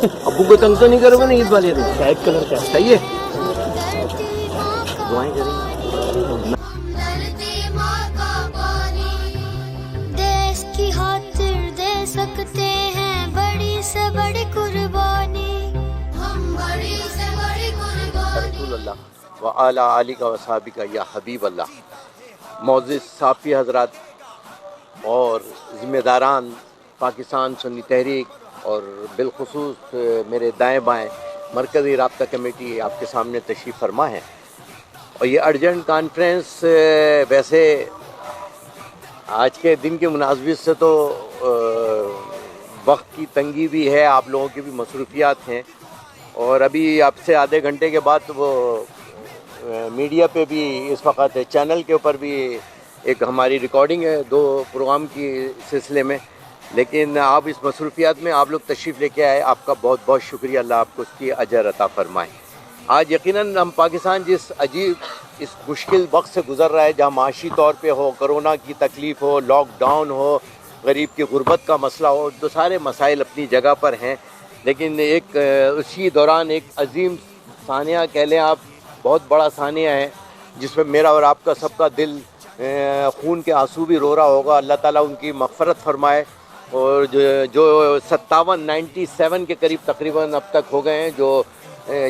ابو کو تنگ تو نہیں کرو گے نا عید والے دن؟ شاید کلر کا صحیح ہے، دعائیں کریں گے۔ دیش کی خاطر دے سکتے ہیں بڑی سے بڑی قربانی، ہم بڑی سے بڑی قربانی۔ رسول اللہ وعلی آلہ و صحابہ یا حبیب اللہ۔ معزز صحافی حضرات اور ذمہ داران پاکستان سنی تحریک اور بالخصوص میرے دائیں بائیں مرکزی رابطہ کمیٹی آپ کے سامنے تشریف فرما ہے، اور یہ ارجنٹ کانفرنس ویسے آج کے دن کے مناسبت سے تو وقت کی تنگی بھی ہے، آپ لوگوں کی بھی مصروفیات ہیں، اور ابھی آپ سے آدھے گھنٹے کے بعد وہ میڈیا پہ بھی اس وقت چینل کے اوپر بھی ایک ہماری ریکارڈنگ ہے 2 پروگرام کی سلسلے میں، لیکن آپ اس مصروفیات میں آپ لوگ تشریف لے کے آئے، آپ کا بہت بہت شکریہ، اللہ آپ کو اس کی اجر عطا فرمائے۔ آج یقیناً ہم پاکستان جس عجیب اس مشکل وقت سے گزر رہا ہے، جہاں معاشی طور پہ ہو، کرونا کی تکلیف ہو، لاک ڈاؤن ہو، غریب کی غربت کا مسئلہ ہو، تو سارے مسائل اپنی جگہ پر ہیں، لیکن ایک اسی دوران ایک عظیم ثانیہ کہہ لیں آپ، بہت بڑا ثانیہ ہے جس میں میرا اور آپ کا سب کا دل خون کے آنسو بھی رو رہا ہوگا۔ اللہ تعالیٰ ان کی مغفرت فرمائے، اور جو 97 کے قریب تقریباً اب تک ہو گئے ہیں جو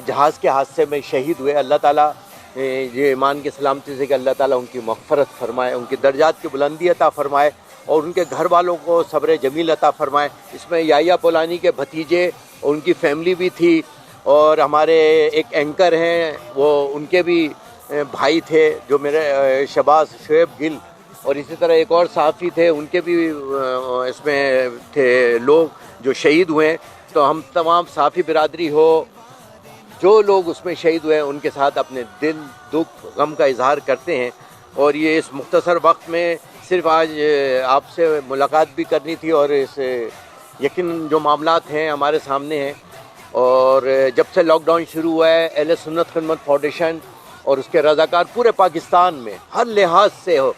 جہاز کے حادثے میں شہید ہوئے، اللہ تعالیٰ یہ ایمان کی سلامتی سے کہ اللہ تعالیٰ ان کی مغفرت فرمائے، ان کی درجات کی بلندی عطا فرمائے، اور ان کے گھر والوں کو صبر جمیل عطا فرمائے۔ اس میں یحییٰ پولانی کے بھتیجے اور ان کی فیملی بھی تھی، اور ہمارے ایک اینکر ہیں وہ ان کے بھی بھائی تھے جو میرے شہباز شعیب گل، اور اسی طرح ایک اور صحافی تھے، ان کے بھی اس میں تھے لوگ جو شہید ہوئے ہیں۔ تو ہم تمام صحافی برادری ہو، جو لوگ اس میں شہید ہوئے ہیں، ان کے ساتھ اپنے دل، دکھ، غم کا اظہار کرتے ہیں، اور یہ اس مختصر وقت میں صرف آج آپ سے ملاقات بھی کرنی تھی، اور اس یقیناً جو معاملات ہیں ہمارے سامنے ہیں، اور جب سے لاک ڈاؤن شروع ہوا ہے اہل سنت خدمت فاؤنڈیشن اور اس کے رضاکار پورے پاکستان میں ہر لحاظ سے ہو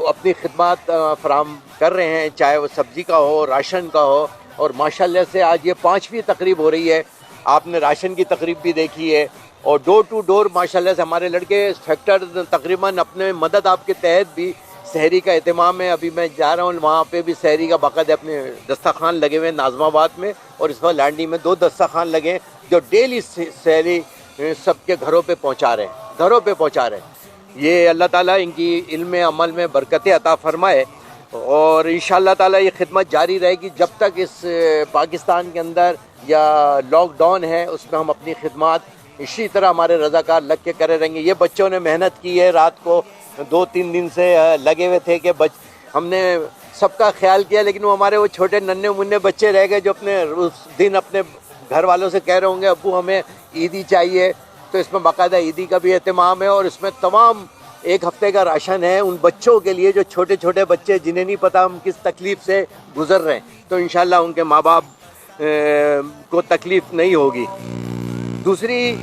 اپنی خدمات فراہم کر رہے ہیں، چاہے وہ سبزی کا ہو، راشن کا ہو، اور ماشاءاللہ سے آج یہ 5ویں تقریب ہو رہی ہے، آپ نے راشن کی تقریب بھی دیکھی ہے، اور ڈور ٹو ڈور ماشاءاللہ سے ہمارے لڑکے فیکٹر تقریباً اپنے مدد آپ کے تحت بھی سحری کا اہتمام ہے۔ ابھی میں جا رہا ہوں وہاں پہ بھی سحری کا باقاعدہ اپنے دسترخوان لگے ہوئے ہیں ناظم آباد میں، اور اس وقت لانڈی میں 2 دسترخوان لگے ہیں جو ڈیلی سحری سب کے گھروں پہ پہنچا رہے ہیں۔ یہ اللہ تعالیٰ ان کی علم عمل میں برکتیں عطا فرمائے، اور انشاءاللہ تعالیٰ یہ خدمت جاری رہے گی جب تک اس پاکستان کے اندر یا لاک ڈاؤن ہے، اس میں ہم اپنی خدمات اسی طرح ہمارے رضاکار لگ کے کرے رہیں گے۔ یہ بچوں نے محنت کی ہے، رات کو 2-3 دن سے لگے ہوئے تھے کہ ہم نے سب کا خیال کیا، لیکن وہ ہمارے وہ چھوٹے ننھے منھے بچے رہ گئے جو اپنے اس دن اپنے گھر والوں سے کہہ رہے ہوں گے ابو ہمیں عیدی چاہیے، تو اس میں باقاعدہ عیدی کا بھی اہتمام ہے، اور اس میں تمام 1 ہفتے کا راشن ہے ان بچوں کے لیے جو چھوٹے چھوٹے بچے جنہیں نہیں پتہ ہم کس تکلیف سے گزر رہے ہیں، تو انشاءاللہ ان کے ماں باپ کو تکلیف نہیں ہوگی۔ دوسری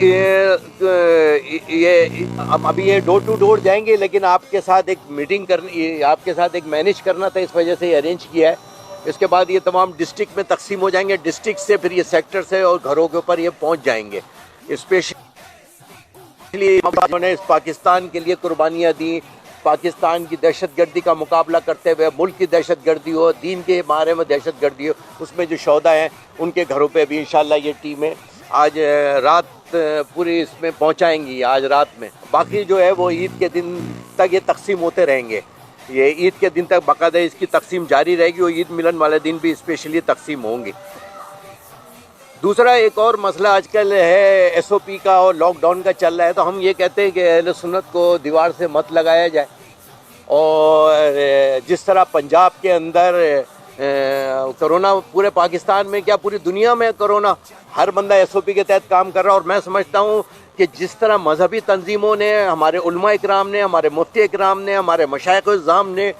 ابھی یہ ڈور ٹو ڈور جائیں گے، لیکن آپ کے ساتھ ایک میٹنگ کرنی، آپ کے ساتھ ایک مینیج کرنا تھا، اس وجہ سے یہ ارینج کیا ہے۔ اس کے بعد یہ تمام ڈسٹرکٹ میں تقسیم ہو جائیں گے، ڈسٹرکٹ سے پھر یہ سیکٹر سے اور گھروں کے اوپر یہ پہنچ جائیں گے۔ اسپیشلی انہوں نے اس پاکستان کے لیے قربانیاں دیں، پاکستان کی دہشت گردی کا مقابلہ کرتے ہوئے، ملک کی دہشت گردی ہو، دین کے بارے میں دہشت گردی ہو، اس میں جو شہداء ہیں ان کے گھروں پہ بھی انشاءاللہ یہ ٹیمیں آج رات پوری اس میں پہنچائیں گی، آج رات میں۔ باقی جو ہے وہ عید کے دن تک یہ تقسیم ہوتے رہیں گے، یہ عید کے دن تک باقاعدہ اس کی تقسیم جاری رہے گی، اور عید ملن والے دن بھی اسپیشلی تقسیم ہوں گی۔ دوسرا ایک اور مسئلہ آج کل ہے ایس او پی کا اور لاک ڈاؤن کا چل رہا ہے، تو ہم یہ کہتے ہیں کہ اہل سنت کو دیوار سے مت لگایا جائے، اور جس طرح پنجاب کے اندر کرونا پورے پاکستان میں کیا پوری دنیا میں کرونا ہر بندہ ایس او پی کے تحت کام کر رہا ہے، اور میں سمجھتا ہوں کہ جس طرح مذہبی تنظیموں نے، ہمارے علماء اکرام نے، ہمارے مفتی اکرام نے، ہمارے مشائخ اعظام نے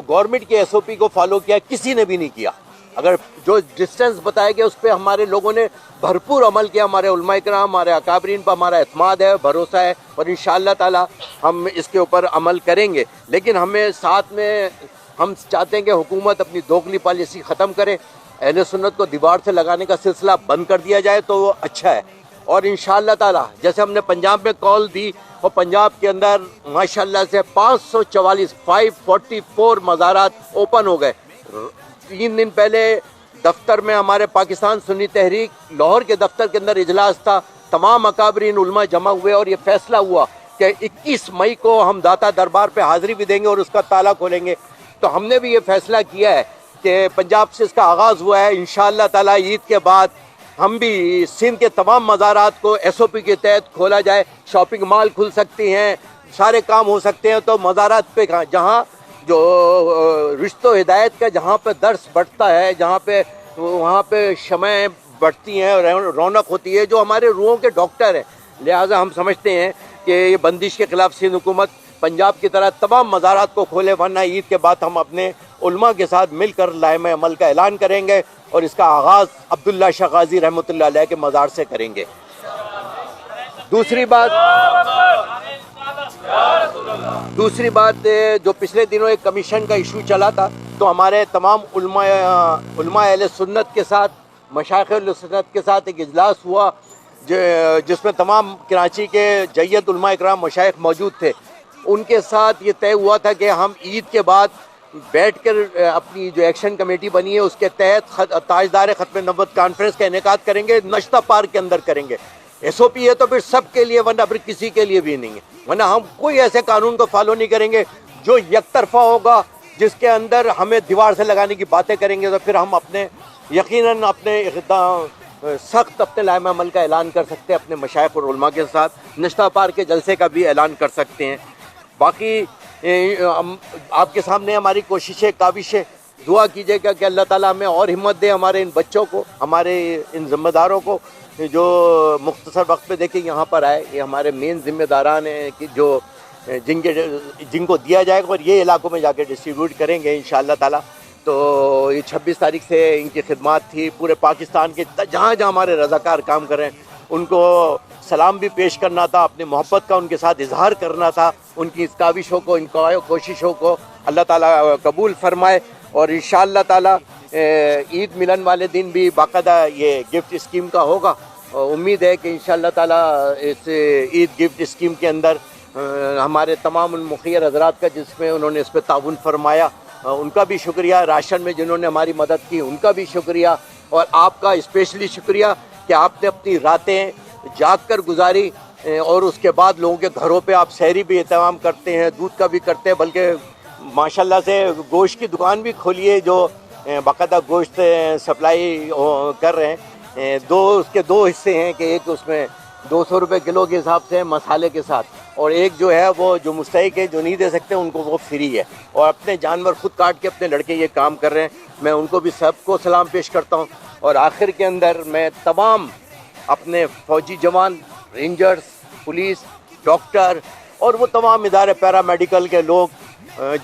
گورنمنٹ کے ایس او پی کو فالو کیا، کسی نے بھی نہیں کیا۔ اگر جو ڈسٹنس بتایا گیا اس پہ ہمارے لوگوں نے بھرپور عمل کیا، ہمارے علماء اکرام، ہمارے اکابرین پر ہمارا اعتماد ہے، بھروسہ ہے، اور انشاءاللہ تعالی ہم اس کے اوپر عمل کریں گے۔ لیکن ہمیں ساتھ میں ہم چاہتے ہیں کہ حکومت اپنی دوگلی پالیسی ختم کرے، اہل سنت کو دیوار سے لگانے کا سلسلہ بند کر دیا جائے تو وہ اچھا ہے. اور انشاءاللہ تعالی جیسے ہم نے پنجاب میں کال دی اور پنجاب کے اندر ماشاءاللہ سے 544 مزارات اوپن ہو گئے. 3 دن پہلے دفتر میں ہمارے پاکستان سنی تحریک لاہور کے دفتر کے اندر اجلاس تھا. تمام اکابرین علماء جمع ہوئے اور یہ فیصلہ ہوا کہ 21 مئی کو ہم داتا دربار پہ حاضری بھی دیں گے اور اس کا تالا کھولیں گے. تو ہم نے بھی یہ فیصلہ کیا ہے کہ پنجاب سے اس کا آغاز ہوا ہے. انشاءاللہ تعالی عید کے بعد ہم بھی سندھ کے تمام مزارات کو ایس او پی کے تحت کھولا جائے. شاپنگ مال کھل سکتی ہیں, سارے کام ہو سکتے ہیں. تو مزارات پہ جہاں جو رشتہ و ہدایت کا جہاں پہ درس بڑھتا ہے, جہاں پہ وہاں پہ شمعیں بڑھتی ہیں, رونق ہوتی ہے, جو ہمارے روحوں کے ڈاکٹر ہیں. لہٰذا ہم سمجھتے ہیں کہ یہ بندش کے خلاف سندھ حکومت پنجاب کی طرح تمام مزارات کو کھولے, ورنہ عید کے بعد ہم اپنے علماء کے ساتھ مل کر لائحہ عمل کا اعلان کریں گے اور اس کا آغاز عبداللہ شاہ غازی رحمۃ اللہ علیہ کے مزار سے کریں گے. دوسری بات جو پچھلے دنوں ایک کمیشن کا ایشو چلا تھا, تو ہمارے تمام علماء اہل سنت کے ساتھ, مشائخ اہل سنت کے ساتھ ایک اجلاس ہوا جس میں تمام کراچی کے جید علماء اکرام مشائخ موجود تھے. ان کے ساتھ یہ طے ہوا تھا کہ ہم عید کے بعد بیٹھ کر اپنی جو ایکشن کمیٹی بنی ہے اس کے تحت تاجدار ختم نبوت کانفرنس کا انعقاد کریں گے. نشتہ پارک کے اندر کریں گے. ایس او پی ہے تو پھر سب کے لیے, ورنہ پھر کسی کے لیے بھی نہیں ہے. ورنہ ہم کوئی ایسے قانون کو فالو نہیں کریں گے جو یک طرفہ ہوگا, جس کے اندر ہمیں دیوار سے لگانے کی باتیں کریں گے. تو پھر ہم یقیناً اپنے سخت اپنے لائحہ عمل کا اعلان کر سکتے ہیں, اپنے مشائخ اور علماء کے ساتھ نشتہ پارک کے جلسے کا بھی اعلان کر سکتے ہیں. باقی آپ کے سامنے ہماری کوششیں, کاوشیں, دعا کیجیے گا کہ اللہ تعالیٰ ہمیں اور ہمت دے, ہمارے ان بچوں کو, ہمارے ان ذمہ داروں کو جو مختصر وقت پہ دیکھیں یہاں پر آئے. یہ ہمارے مین ذمہ داران ہیں کہ جو جن کو دیا جائے گا اور یہ علاقوں میں جا کے ڈسٹریبیوٹ کریں گے انشاءاللہ تعالیٰ. تو یہ 26 تاریخ سے ان کی خدمات تھی. پورے پاکستان کے جہاں جہاں ہمارے رضاکار کام کر رہے ہیں ان کو سلام بھی پیش کرنا تھا, اپنی محبت کا ان کے ساتھ اظہار کرنا تھا. ان کی اس کاوشوں کو, ان کوششوں کو اللہ تعالیٰ قبول فرمائے. اور انشاءاللہ تعالیٰ عید ملن والے دن بھی باقاعدہ یہ گفٹ اسکیم کا ہوگا. امید ہے کہ انشاءاللہ تعالیٰ اس عید گفٹ اسکیم کے اندر ہمارے تمام المخیر حضرات کا جس میں انہوں نے اس پہ تعاون فرمایا ان کا بھی شکریہ. راشن میں جنہوں نے ہماری مدد کی ان کا بھی شکریہ. اور آپ کا اسپیشلی شکریہ کہ آپ نے اپنی راتیں جاگ کر گزاری اور اس کے بعد لوگوں کے گھروں پہ آپ سحری بھی اہتمام کرتے ہیں, دودھ کا بھی کرتے ہیں, بلکہ ماشاءاللہ سے گوشت کی دکان بھی کھولی ہے جو باقاعدہ گوشت سپلائی کر رہے ہیں. اس کے دو حصے ہیں کہ ایک اس میں 200 روپے کلو کے حساب سے مسالے کے ساتھ, اور ایک جو ہے وہ جو مستحق ہے جو نہیں دے سکتے ان کو وہ فری ہے. اور اپنے جانور خود کاٹ کے اپنے لڑکے یہ کام کر رہے ہیں. میں ان کو بھی سب کو سلام پیش کرتا ہوں. اور آخر کے اندر میں تمام اپنے فوجی جوان, رینجرز, پولیس, ڈاکٹر اور وہ تمام ادارے پیرامیڈیکل کے لوگ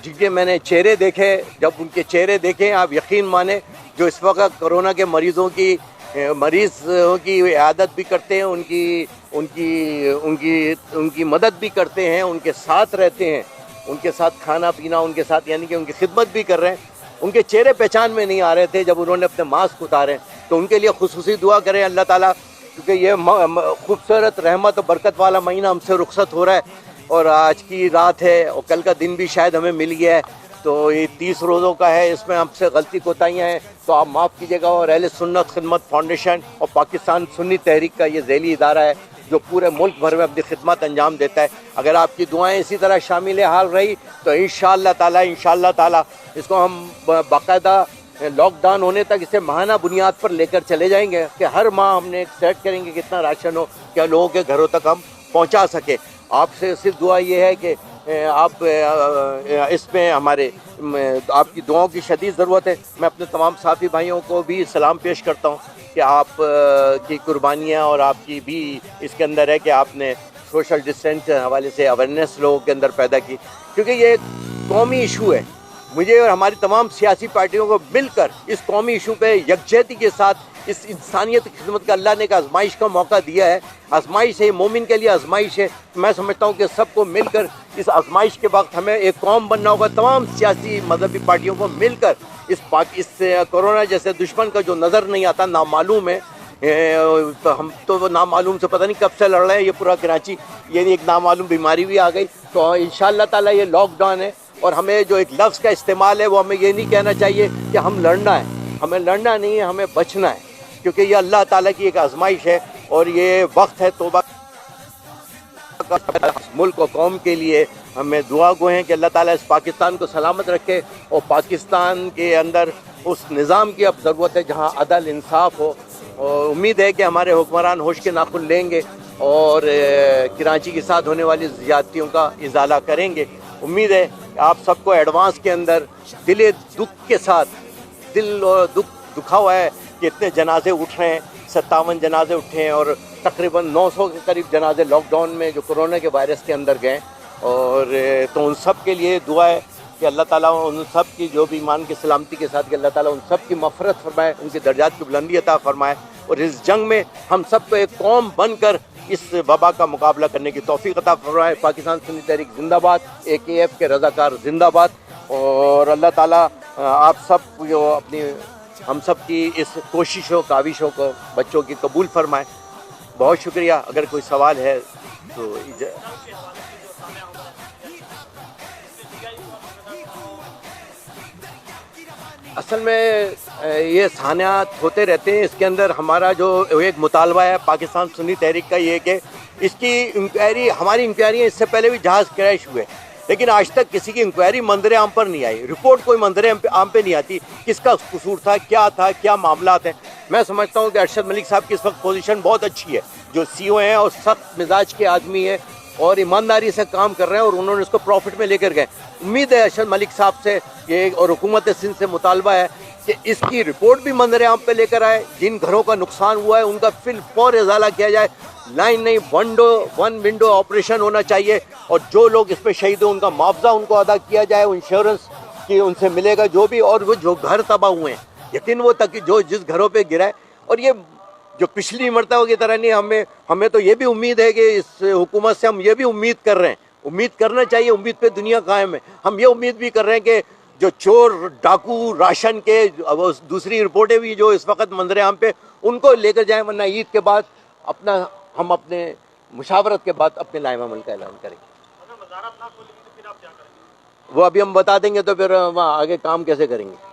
جن کے میں نے چہرے دیکھے, جب ان کے چہرے دیکھیں آپ یقین مانیں, جو اس وقت کرونا کے مریضوں کی عیادت بھی کرتے ہیں, ان کی مدد بھی کرتے ہیں, ان کے ساتھ رہتے ہیں, ان کے ساتھ کھانا پینا, ان کے ساتھ یعنی کہ ان کی خدمت بھی کر رہے ہیں. ان کے چہرے پہچان میں نہیں آ رہے تھے جب انہوں نے اپنے ماسک اتارے. تو ان کے لیے خصوصی دعا کریں اللہ تعالیٰ, کیونکہ یہ خوبصورت رحمت و برکت والا مہینہ ہم سے رخصت ہو رہا ہے. اور آج کی رات ہے اور کل کا دن بھی شاید ہمیں مل گیا ہے, تو یہ 30 روزوں کا ہے. اس میں ہم سے غلطی کوتاہیاں ہیں تو آپ معاف کیجیے گا. اور اہل سنت خدمت فاؤنڈیشن اور پاکستان سنی تحریک کا یہ ذیلی ادارہ ہے جو پورے ملک بھر میں اپنی خدمت انجام دیتا ہے. اگر آپ کی دعائیں اسی طرح شامل حال رہی تو انشاءاللہ تعالیٰ اس کو ہم باقاعدہ لاک ڈاؤن ہونے تک اسے ماہانہ بنیاد پر لے کر چلے جائیں گے کہ ہر ماہ ہم نے ایک سیٹ کریں گے کتنا راشن ہو کیا لوگوں کے گھروں تک ہم پہنچا سکے. آپ سے صرف دعا یہ ہے کہ آپ اس میں آپ کی دعاؤں کی شدید ضرورت ہے. میں اپنے تمام ساتھی بھائیوں کو بھی سلام پیش کرتا ہوں کہ آپ کی قربانیاں اور آپ کی بھی اس کے اندر ہے کہ آپ نے سوشل ڈسٹینس کے حوالے سے اویئرنیس لوگوں کے اندر پیدا کی, کیونکہ یہ ایک قومی ایشو ہے. مجھے اور ہماری تمام سیاسی پارٹیوں کو مل کر اس قومی ایشو پہ یکجہتی کے ساتھ اس انسانیت کی خدمت کا اللہ نے ایک آزمائش کا موقع دیا ہے. آزمائش ہے, مومن کے لیے آزمائش ہے. میں سمجھتا ہوں کہ سب کو مل کر اس آزمائش کے وقت ہمیں ایک قوم بننا ہوگا. تمام سیاسی مذہبی پارٹیوں کو مل کر اس کورونا جیسے دشمن کا جو نظر نہیں آتا، نامعلوم ہے، ہم تو وہ نامعلوم سے پتہ نہیں کب سے لڑ رہے ہیں، یہ پورا کراچی یہ ایک نامعلوم بیماری بھی آ گئی، تو انشاءاللہ تعالیٰ یہ لاک ڈاؤن ہے، اور ہمیں جو ایک لفظ کا استعمال ہے وہ ہمیں یہ نہیں کہنا چاہیے کہ ہم لڑنا ہے، ہمیں لڑنا نہیں ہے، ہمیں بچنا ہے، کیونکہ یہ اللہ تعالیٰ کی ایک آزمائش ہے، اور یہ وقت ہے توبہ ملک و قوم کے لیے ہمیں دعا گو ہیں کہ اللہ تعالیٰ اس پاکستان کو سلامت رکھے، اور پاکستان کے اندر اس نظام کی اب ضرورت ہے جہاں عدل انصاف ہو، اور امید ہے کہ ہمارے حکمران ہوش کے ناخن لیں گے اور کراچی کے ساتھ ہونے والی زیادتیوں کا ازالہ کریں گے۔ امید ہے کہ آپ سب کو ایڈوانس کے اندر دل دکھ کے ساتھ، دل اور دکھا ہوا ہے کہ اتنے جنازے اٹھ رہے ہیں، 57 جنازے اٹھے ہیں، اور تقریباً 900 کے قریب جنازے لاک ڈاؤن میں جو کورونا کے وائرس کے اندر گئے، اور تو ان سب کے لیے دعا ہے کہ اللہ تعالیٰ ان سب کی جو بھی ایمان کی سلامتی کے ساتھ کہ اللہ تعالیٰ ان سب کی مغفرت فرمائے، ان کے درجات کی بلندی عطا فرمائے، اور اس جنگ میں ہم سب کو ایک قوم بن کر اس وبا کا مقابلہ کرنے کی توفیق عطا فرمائے۔ پاکستان سنی تحریک زندہ باد، AKF کے رضاکار زندہ باد، اور اللہ تعالیٰ آپ سب جو ہم سب کی اس کوششوں کاوشوں کو بچوں کی قبول فرمائے۔ بہت شکریہ۔ اگر کوئی سوال ہے تو اصل میں یہ سانحات ہوتے رہتے ہیں، اس کے اندر ہمارا جو ایک مطالبہ ہے پاکستان سنی تحریک کا یہ کہ اس کی انکوائری، ہماری انکوائری اس سے پہلے بھی جہاز کریش ہوئے، لیکن آج تک کسی کی انکوائری منظر عام پر نہیں آئی، رپورٹ کوئی منظر عام پہ نہیں آتی، کس کا قصور تھا، کیا معاملات ہیں۔ میں سمجھتا ہوں کہ ارشد ملک صاحب کی اس وقت پوزیشن بہت اچھی ہے، جو CO ہیں اور سخت مزاج کے آدمی ہیں اور ایمانداری سے کام کر رہے ہیں، اور انہوں نے اس کو پروفٹ میں لے کر گئے۔ امید ہے ارشد ملک صاحب سے یہ اور حکومت سندھ سے مطالبہ ہے کہ اس کی رپورٹ بھی منظر عام پہ لے کر آئے، جن گھروں کا نقصان ہوا ہے ان کا فی الفور ازالہ کیا جائے، لائن نہیں ون ونڈو آپریشن ہونا چاہیے، اور جو لوگ اس پہ شہید ہیں ان کا معاوضہ ان کو ادا کیا جائے، انشورنس کی ان سے ملے گا جو بھی، اور وہ جو گھر تباہ ہوئے ہیں یقین وہ تک جو جس گھروں پہ گرا ہے، اور یہ جو پچھلی مرتبہ کی طرح نہیں، ہمیں تو یہ بھی امید ہے کہ اس حکومت سے ہم یہ بھی امید کر رہے ہیں، امید کرنا چاہیے، امید پہ دنیا قائم ہے، ہم یہ امید بھی کر رہے ہیں کہ جو چور ڈاکو راشن کے دوسری رپورٹیں بھی جو اس وقت منظر عام پہ ان کو لے کر جائیں، ورنہ عید کے بعد ہم اپنے مشاورت کے بعد اپنے لائحہ عمل کا اعلان کریں گے۔ وہ ابھی ہم بتا دیں گے تو پھر وہاں آگے کام کیسے کریں گے۔